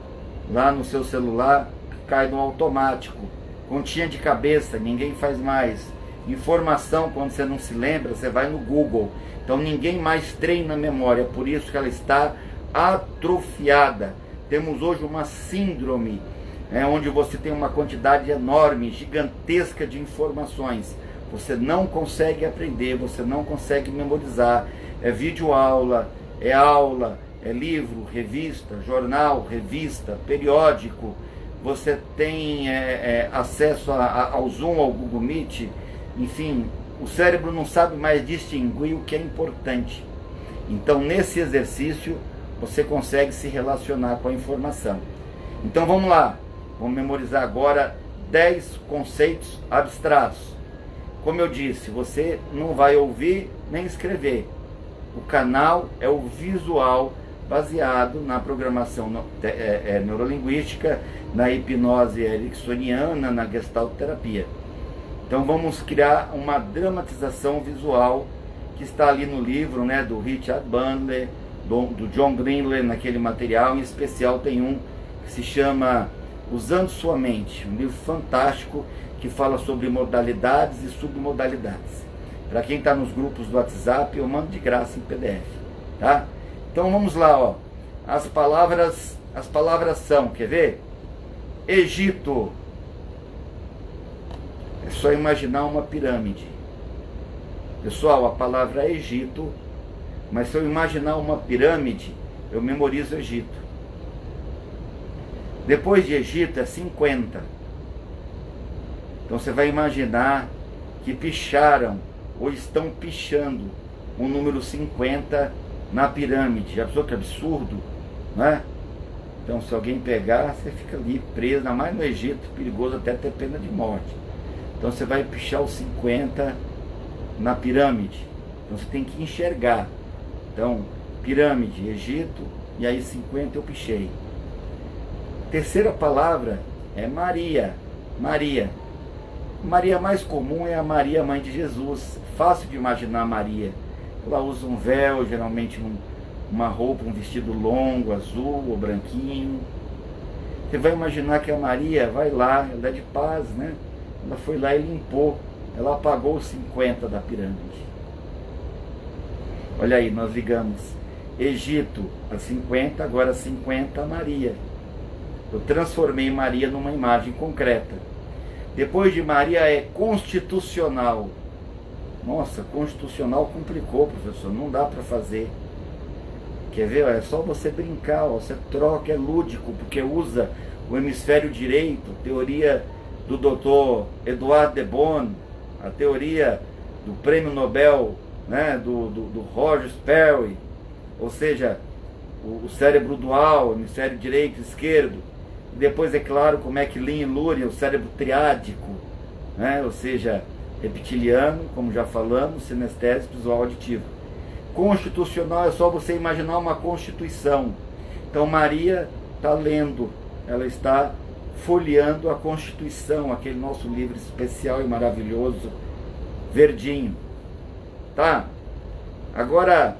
lá no seu celular, cai no automático. Continha de cabeça, ninguém faz mais. Informação, quando você não se lembra, você vai no Google. Então ninguém mais treina a memória, por isso que ela está atrofiada. Temos hoje uma síndrome, onde você tem uma quantidade enorme, gigantesca de informações. Você não consegue aprender, você não consegue memorizar. É videoaula, é livro, revista, jornal, revista, periódico. Você tem acesso ao Zoom, ao Google Meet. Enfim, o cérebro não sabe mais distinguir o que é importante. Então, nesse exercício, você consegue se relacionar com a informação. Então, vamos lá. Vamos memorizar agora 10 conceitos abstratos. Como eu disse, você não vai ouvir nem escrever. O canal é o visual, baseado na programação neurolinguística, na hipnose ericksoniana, na gestalterapia. Então vamos criar uma dramatização visual que está ali no livro, né, do Richard Bandler, do John Greenlee. Naquele material em especial tem um que se chama Usando Sua Mente, um livro fantástico que fala sobre modalidades e submodalidades. Para quem está nos grupos do WhatsApp, eu mando de graça em PDF, tá? Então vamos lá, ó. As palavras são, quer ver? Egito. É só imaginar uma pirâmide. Pessoal, a palavra é Egito, mas se eu imaginar uma pirâmide, eu memorizo Egito. Depois de Egito é 50. Então você vai imaginar que picharam ou estão pichando o número 50 na pirâmide. Já pensou que absurdo, né? Então, se alguém pegar, você fica ali preso, ainda mais no Egito, perigoso até ter pena de morte. Então, você vai pichar os 50 na pirâmide. Então, você tem que enxergar. Então, pirâmide, Egito, e aí 50 eu pichei. Terceira palavra é Maria. Maria. Maria mais comum é a Maria, mãe de Jesus. Fácil de imaginar Maria. Ela usa um véu, geralmente uma roupa, um vestido longo, azul ou branquinho. Você vai imaginar que a Maria vai lá, ela é de paz, né? Ela foi lá e limpou. Ela apagou os 50 da pirâmide. Olha aí, nós ligamos Egito a 50, agora 50 a Maria. Eu transformei Maria numa imagem concreta. Depois de Maria é constitucional. Nossa, constitucional complicou, professor, não dá para fazer. Quer ver? É só você brincar, ó, você troca, é lúdico, porque usa o hemisfério direito, teoria do Dr. Edouard de Bono, a teoria do prêmio Nobel, né, do Roger Sperry, ou seja, o cérebro dual, hemisfério direito e esquerdo. E depois, é claro, como é que Lin e Luria, o cérebro triádico, né, ou seja, reptiliano, como já falamos, sinestésico, visual, auditivo. Constitucional é só você imaginar uma constituição. Então Maria está lendo, ela está folheando a Constituição, aquele nosso livro especial e maravilhoso, verdinho. Tá? Agora,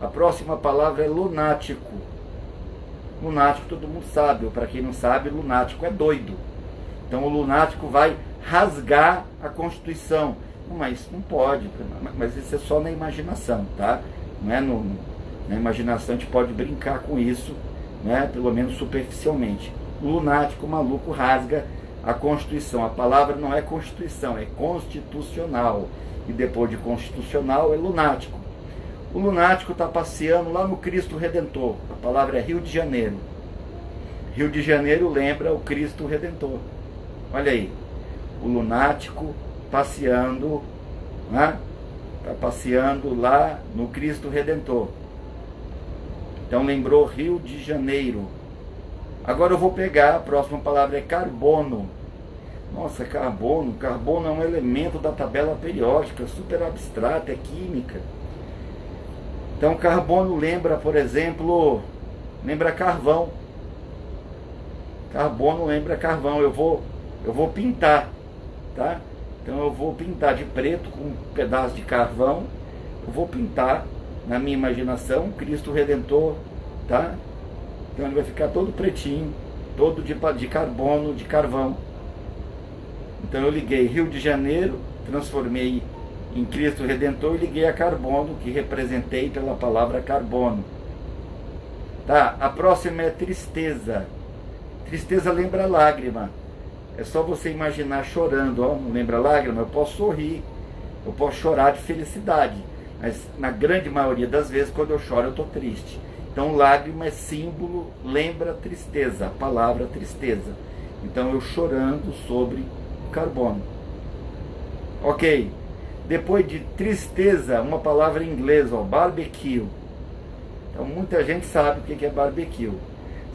a próxima palavra é lunático. Lunático todo mundo sabe, ou para quem não sabe, lunático é doido. Então o lunático vai rasgar a Constituição. Mas não pode, mas isso é só na imaginação, tá? Não é na imaginação, a gente pode brincar com isso, né? Pelo menos superficialmente. O lunático, o maluco, rasga a Constituição. A palavra não é Constituição, é constitucional. E depois de constitucional é lunático. O lunático está passeando lá no Cristo Redentor. A palavra é Rio de Janeiro. Rio de Janeiro lembra o Cristo Redentor. Olha aí, o lunático passeando, né? Está passeando lá no Cristo Redentor. Então lembrou Rio de Janeiro. Agora eu vou pegar, a próxima palavra é carbono. Nossa, carbono é um elemento da tabela periódica, super abstrato, é química. Então carbono lembra, por exemplo, lembra carvão. Carbono lembra carvão. Eu vou pintar, tá? Então eu vou pintar de preto com um pedaço de carvão. Eu vou pintar, na minha imaginação, Cristo Redentor, tá? Então ele vai ficar todo pretinho, todo de carbono, de carvão. Então eu liguei Rio de Janeiro, transformei em Cristo Redentor e liguei a carbono, que representei pela palavra carbono. Tá? A próxima é tristeza. Tristeza lembra lágrima. É só você imaginar chorando, ó, não lembra lágrima? Eu posso sorrir, eu posso chorar de felicidade, mas na grande maioria das vezes, quando eu choro, eu estou triste. Então, lágrima é símbolo, lembra tristeza, a palavra tristeza. Então, eu chorando sobre o carbono. Ok. Depois de tristeza, uma palavra em inglês, ó, barbecue. Então, muita gente sabe o que é barbecue.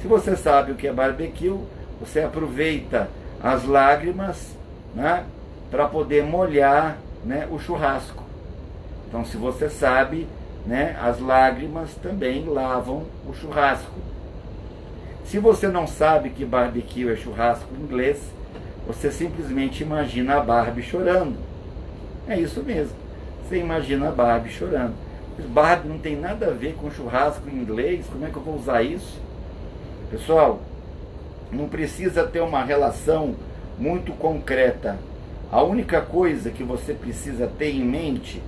Se você sabe o que é barbecue, você aproveita as lágrimas, né, para poder molhar, né, o churrasco. Então, se você sabe, né, as lágrimas também lavam o churrasco. Se você não sabe que barbecue é churrasco em inglês, você simplesmente imagina a Barbie chorando. É isso mesmo. Você imagina a Barbie chorando. Mas Barbie não tem nada a ver com churrasco em inglês. Como é que eu vou usar isso? Pessoal, não precisa ter uma relação muito concreta. A única coisa que você precisa ter em mente,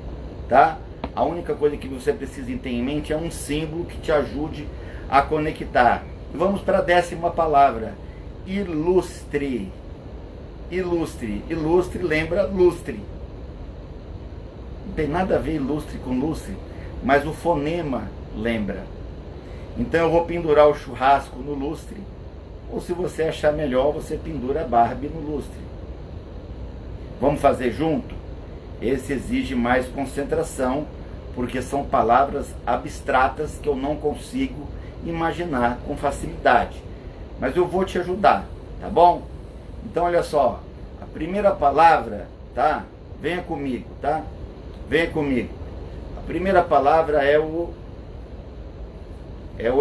tá? A única coisa que você precisa ter em mente é um símbolo que te ajude a conectar. Vamos para a 10ª palavra. Ilustre. Ilustre. Ilustre lembra lustre. Não tem nada a ver ilustre com lustre, mas o fonema lembra. Então eu vou pendurar o churrasco no lustre, ou se você achar melhor, você pendura a Barbie no lustre. Vamos fazer junto? Esse exige mais concentração, porque são palavras abstratas que eu não consigo imaginar com facilidade. Mas eu vou te ajudar, tá bom? Então olha só, a primeira palavra, tá? Venha comigo, tá? Venha comigo. A primeira palavra é o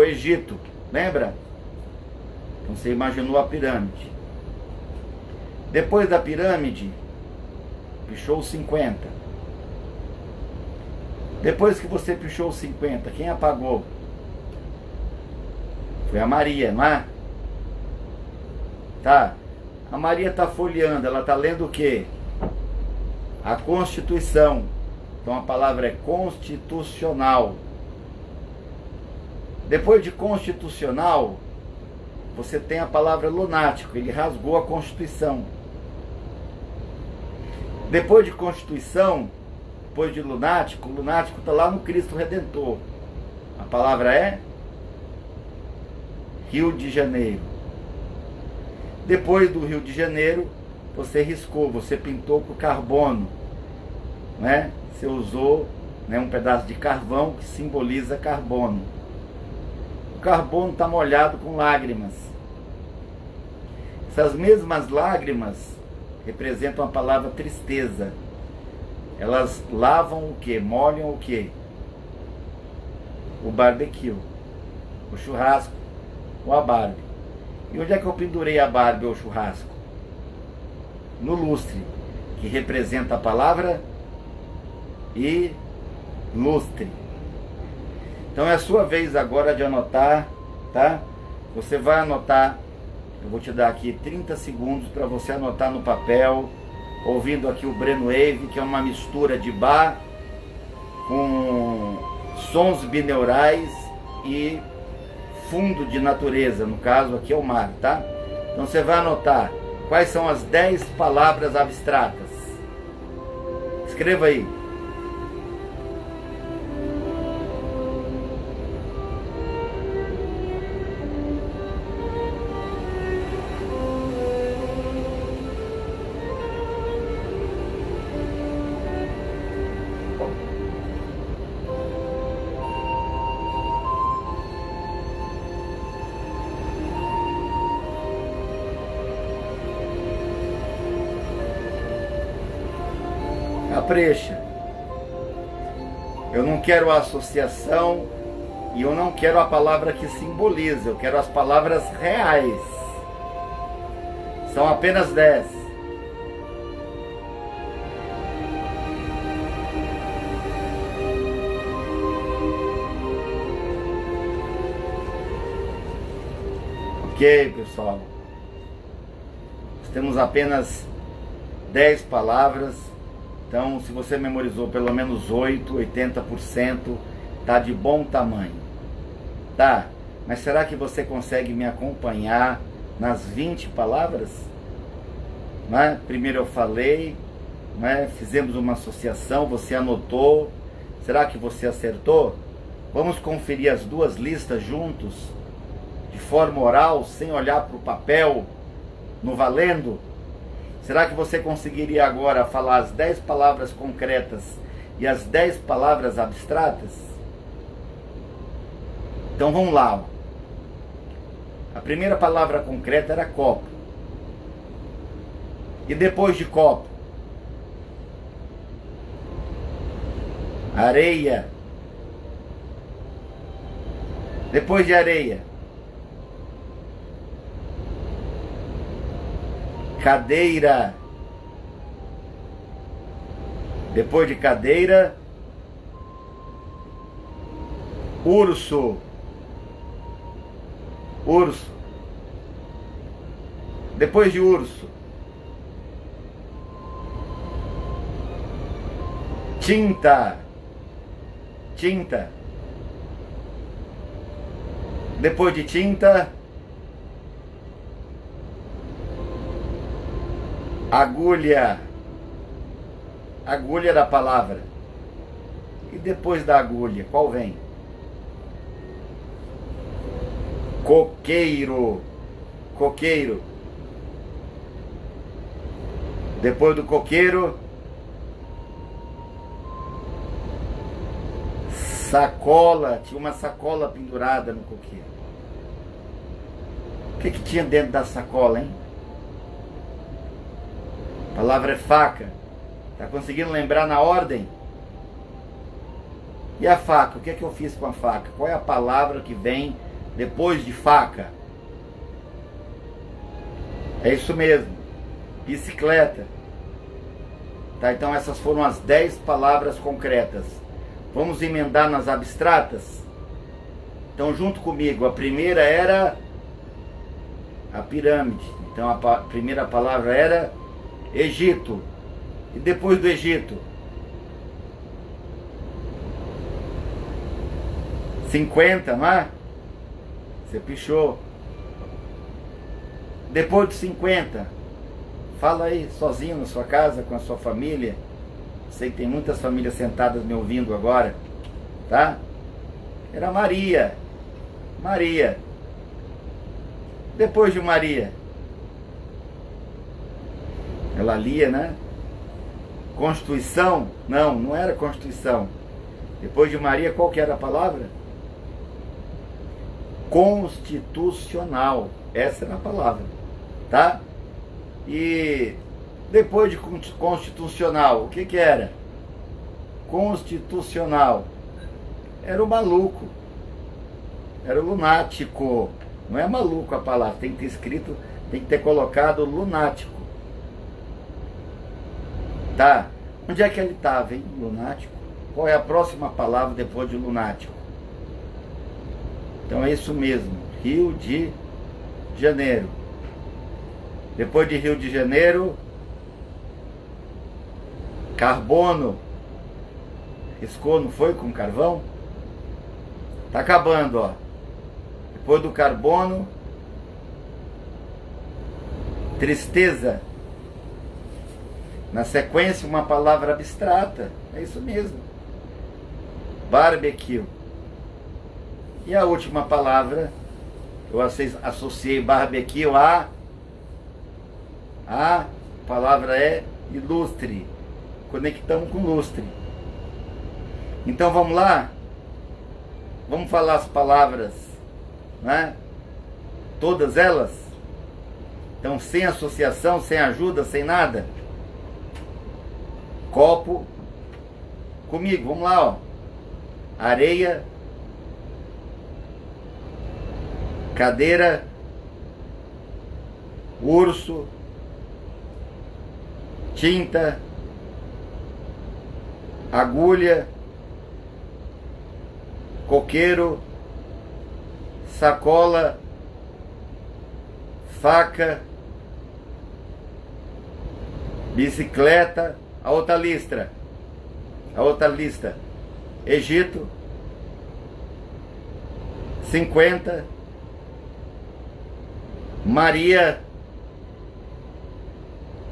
Egito, lembra? Então você imaginou a pirâmide. Depois da pirâmide, pichou 50. Depois que você pichou 50, quem apagou? Foi a Maria, não é? Tá. A Maria está folheando, ela está lendo o quê? A Constituição. Então a palavra é constitucional. Depois de constitucional, você tem a palavra lunático. Ele rasgou a Constituição. Depois de Constituição, depois de lunático, o lunático está lá no Cristo Redentor. A palavra é Rio de Janeiro. Depois do Rio de Janeiro, você riscou, você pintou com carbono, né? Você usou, né, um pedaço de carvão que simboliza carbono. O carbono está molhado com lágrimas. Essas mesmas lágrimas representam a palavra tristeza. Elas lavam o que? Molham o que? O barbecue, o churrasco ou a Barbie. E onde é que eu pendurei a Barbie ou o churrasco? No lustre, que representa a palavra ilustre. Então é a sua vez agora de anotar, tá? Você vai anotar, eu vou te dar aqui 30 segundos para você anotar no papel, ouvindo aqui o Brainwave, que é uma mistura de bar com sons binaurais e fundo de natureza, no caso aqui é o mar, tá? Então você vai anotar quais são as 10 palavras abstratas. Escreva aí. Capricha. Eu não quero a associação e eu não quero a palavra que simboliza, eu quero as palavras reais. São apenas 10. Ok, pessoal. Nós temos apenas 10 palavras. Então, se você memorizou pelo menos 8, 80%, tá de bom tamanho. Tá, mas será que você consegue me acompanhar nas 20 palavras? Né? Primeiro eu falei, né? Fizemos uma associação, você anotou. Será que você acertou? Vamos conferir as duas listas juntos, de forma oral, sem olhar para o papel, no valendo? Será que você conseguiria agora falar as 10 palavras concretas e as 10 palavras abstratas? Então vamos lá. A primeira palavra concreta era copo. E depois de copo? Areia. Depois de areia? Cadeira. Depois de cadeira? Urso. Urso. Depois de urso? Tinta. Tinta. Depois de tinta? Agulha. Agulha da palavra. E depois da agulha, qual vem? Coqueiro. Coqueiro. Depois do coqueiro? Sacola, tinha uma sacola pendurada no coqueiro. O que tinha dentro da sacola, hein? A palavra é faca. Tá conseguindo lembrar na ordem? E a faca? O que eu fiz com a faca? Qual é a palavra que vem depois de faca? É isso mesmo. Bicicleta. Tá, então essas foram as 10 palavras concretas. Vamos emendar nas abstratas? Então junto comigo, a primeira era a pirâmide. Então a primeira palavra era Egito. E depois do Egito? 50, não é? Você pichou. Depois dos 50, fala aí, sozinho na sua casa, com a sua família. Sei que tem muitas famílias sentadas me ouvindo agora, tá? Era Maria. Maria. Depois de Maria, ela lia, né? Constituição? Não, não era Constituição. Depois de Maria, qual que era a palavra? Constitucional. Essa era a palavra, tá? E depois de constitucional, o que era? Constitucional. Era o maluco. Era o lunático. Não é maluco a palavra, tem que ter escrito, tem que ter colocado lunático. Tá? Onde é que ele estava, hein? Lunático. Qual é a próxima palavra depois de lunático? Então é isso mesmo. Rio de Janeiro. Depois de Rio de Janeiro, carbono. Riscou, não foi? Com carvão? Tá acabando, ó. Depois do carbono, tristeza. Na sequência, uma palavra abstrata. É isso mesmo. Barbecue. E a última palavra, eu associei barbecue a palavra é ilustre. Conectamos com lustre. Então vamos lá? Vamos falar as palavras, né? Todas elas. Então sem associação, sem ajuda, sem nada. Copo. Comigo, vamos lá, ó. Areia. Cadeira. Urso. Tinta. Agulha. Coqueiro. Sacola. Faca. Bicicleta. A outra lista. Egito. 50. Maria.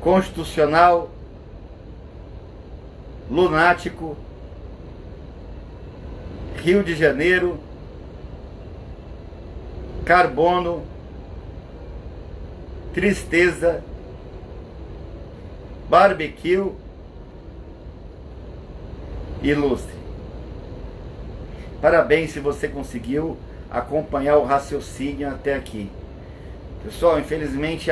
Constitucional. Lunático. Rio de Janeiro. Carbono. Tristeza. Barbecue. Ilustre. Parabéns se você conseguiu acompanhar o raciocínio até aqui. Pessoal, infelizmente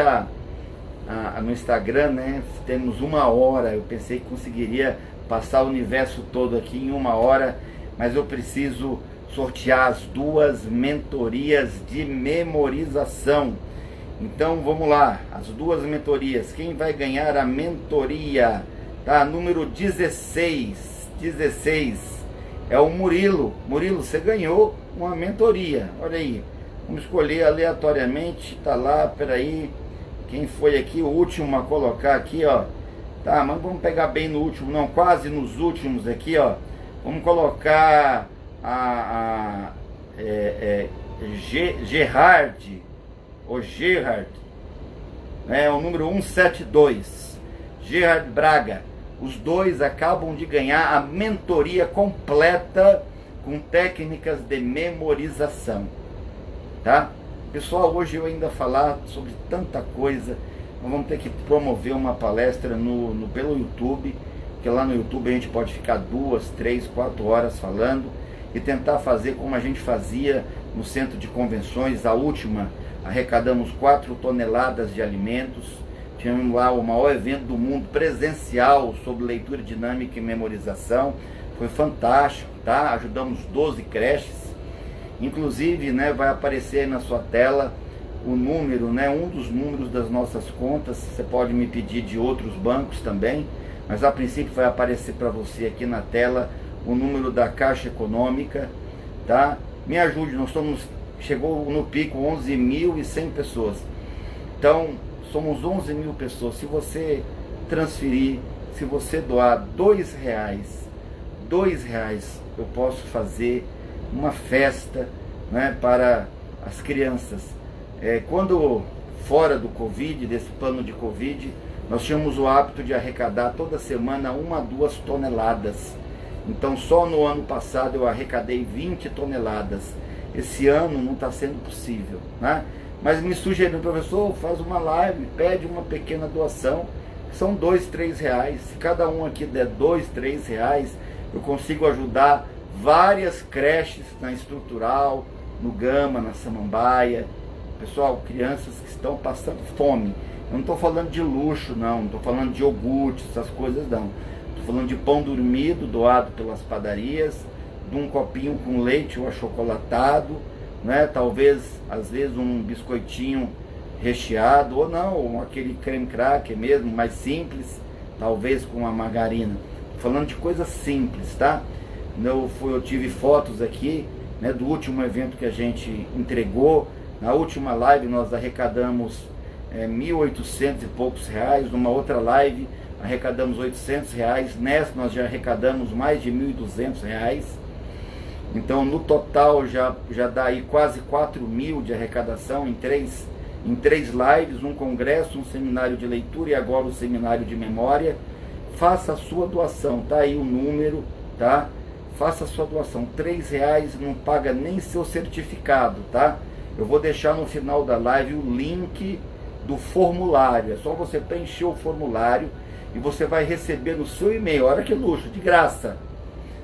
no Instagram, né, temos 1 hora. Eu pensei que conseguiria passar o universo todo aqui em 1 hora, mas eu preciso sortear as 2 mentorias de memorização. Então vamos lá, as 2 mentorias. Quem vai ganhar a mentoria? Tá, número 16 é o Murilo. Murilo, você ganhou uma mentoria. Olha aí, vamos escolher aleatoriamente. Tá lá, peraí, quem foi aqui o último a colocar aqui, ó. Tá, mas vamos pegar bem no último, não, quase nos últimos aqui, ó. Vamos colocar Gerard, né, o número 172, Gerard Braga. Os 2 acabam de ganhar a mentoria completa com técnicas de memorização, tá? Pessoal, hoje eu ainda falar sobre tanta coisa. Nós vamos ter que promover uma palestra pelo YouTube, porque lá no YouTube a gente pode ficar 2, 3, 4 horas falando. e tentar fazer como a gente fazia no centro de convenções. A última, arrecadamos 4 toneladas de alimentos. Tínhamos lá o maior evento do mundo presencial sobre leitura dinâmica e memorização. Foi fantástico, tá? Ajudamos 12 creches. Inclusive, né, vai aparecer aí na sua tela o número, né, um dos números das nossas contas. Você pode me pedir de outros bancos também, mas a princípio vai aparecer para você aqui na tela o número da Caixa Econômica, tá? Me ajude, chegou no pico 11.100 pessoas. Então, somos 11.000 pessoas. Se você transferir, se você doar R$2, eu posso fazer uma festa, né, para as crianças. Quando fora do Covid, desse plano de Covid, nós tínhamos o hábito de arrecadar toda semana 1 a 2 toneladas. Então só no ano passado eu arrecadei 20 toneladas. Esse ano não está sendo possível, né? Mas me sugeriu, professor, faz uma live, pede uma pequena doação, são R$2, R$3. Se cada um aqui der R$2, R$3, eu consigo ajudar várias creches na Estrutural, no Gama, na Samambaia. Pessoal, crianças que estão passando fome. Eu não estou falando de luxo, não estou falando de iogurte, essas coisas não. Estou falando de pão dormido doado pelas padarias, de um copinho com leite ou achocolatado, né? Talvez, às vezes, um biscoitinho recheado, ou não, ou aquele creme cracker mesmo, mais simples, talvez com uma margarina. Estou falando de coisas simples, tá? Eu tive fotos aqui, né, do último evento que a gente entregou. Na última live nós arrecadamos 1.800 e poucos reais. Numa outra live arrecadamos R$800. Nessa nós já arrecadamos mais de R$1.200. Então no total já dá aí quase 4.000 de arrecadação em três lives, um congresso, um seminário de leitura e agora o seminário de memória. Faça a sua doação, tá aí o número, tá? Faça a sua doação, R$3 não paga nem seu certificado, tá? Eu vou deixar no final da live o link do formulário. É só você preencher o formulário e você vai receber no seu e-mail. Olha que luxo, de graça.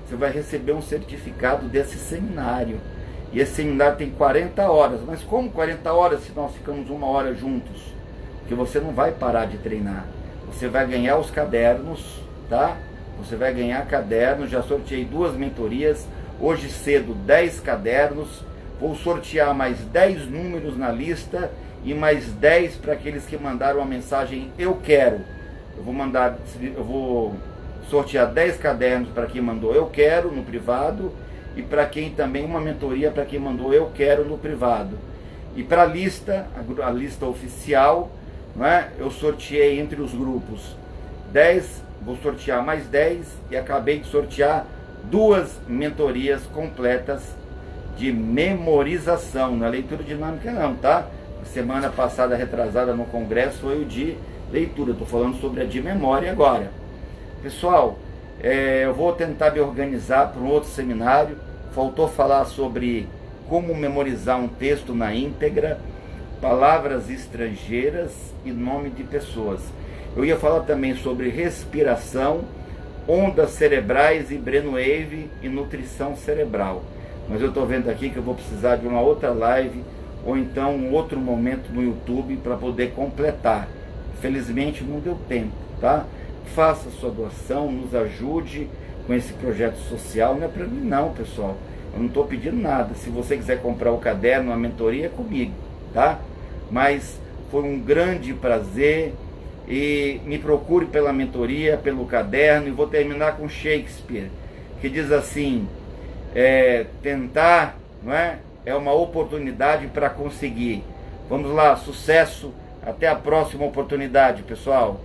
Você vai receber um certificado desse seminário. E esse seminário tem 40 horas. Mas como 40 horas se nós ficamos 1 hora juntos? Porque você não vai parar de treinar. Você vai ganhar os cadernos, tá? Você vai ganhar cadernos. Já sorteei 2 mentorias. Hoje cedo 10 cadernos. Vou sortear mais 10 números na lista e mais 10 para aqueles que mandaram a mensagem eu quero. Eu vou sortear 10 cadernos para quem mandou eu quero no privado e para quem também uma mentoria para quem mandou eu quero no privado. E para a lista oficial, né, eu sorteei entre os grupos 10, vou sortear mais 10 e acabei de sortear 2 mentorias completas de memorização, na leitura dinâmica não, tá? Semana passada, retrasada no congresso, foi o de leitura. Estou falando sobre a de memória agora. Pessoal, eu vou tentar me organizar para um outro seminário. Faltou falar sobre como memorizar um texto na íntegra, palavras estrangeiras e nome de pessoas. Eu ia falar também sobre respiração, ondas cerebrais e brainwave e nutrição cerebral. Mas eu estou vendo aqui que eu vou precisar de uma outra live ou então um outro momento no YouTube para poder completar. Infelizmente não deu tempo, tá? Faça sua doação, nos ajude com esse projeto social. Não é para mim não, pessoal. Eu não estou pedindo nada. Se você quiser comprar o caderno, a mentoria é comigo, tá? Mas foi um grande prazer e me procure pela mentoria, pelo caderno, e vou terminar com Shakespeare, que diz assim: tentar, não é uma oportunidade para conseguir. Vamos lá, sucesso, até a próxima oportunidade, pessoal.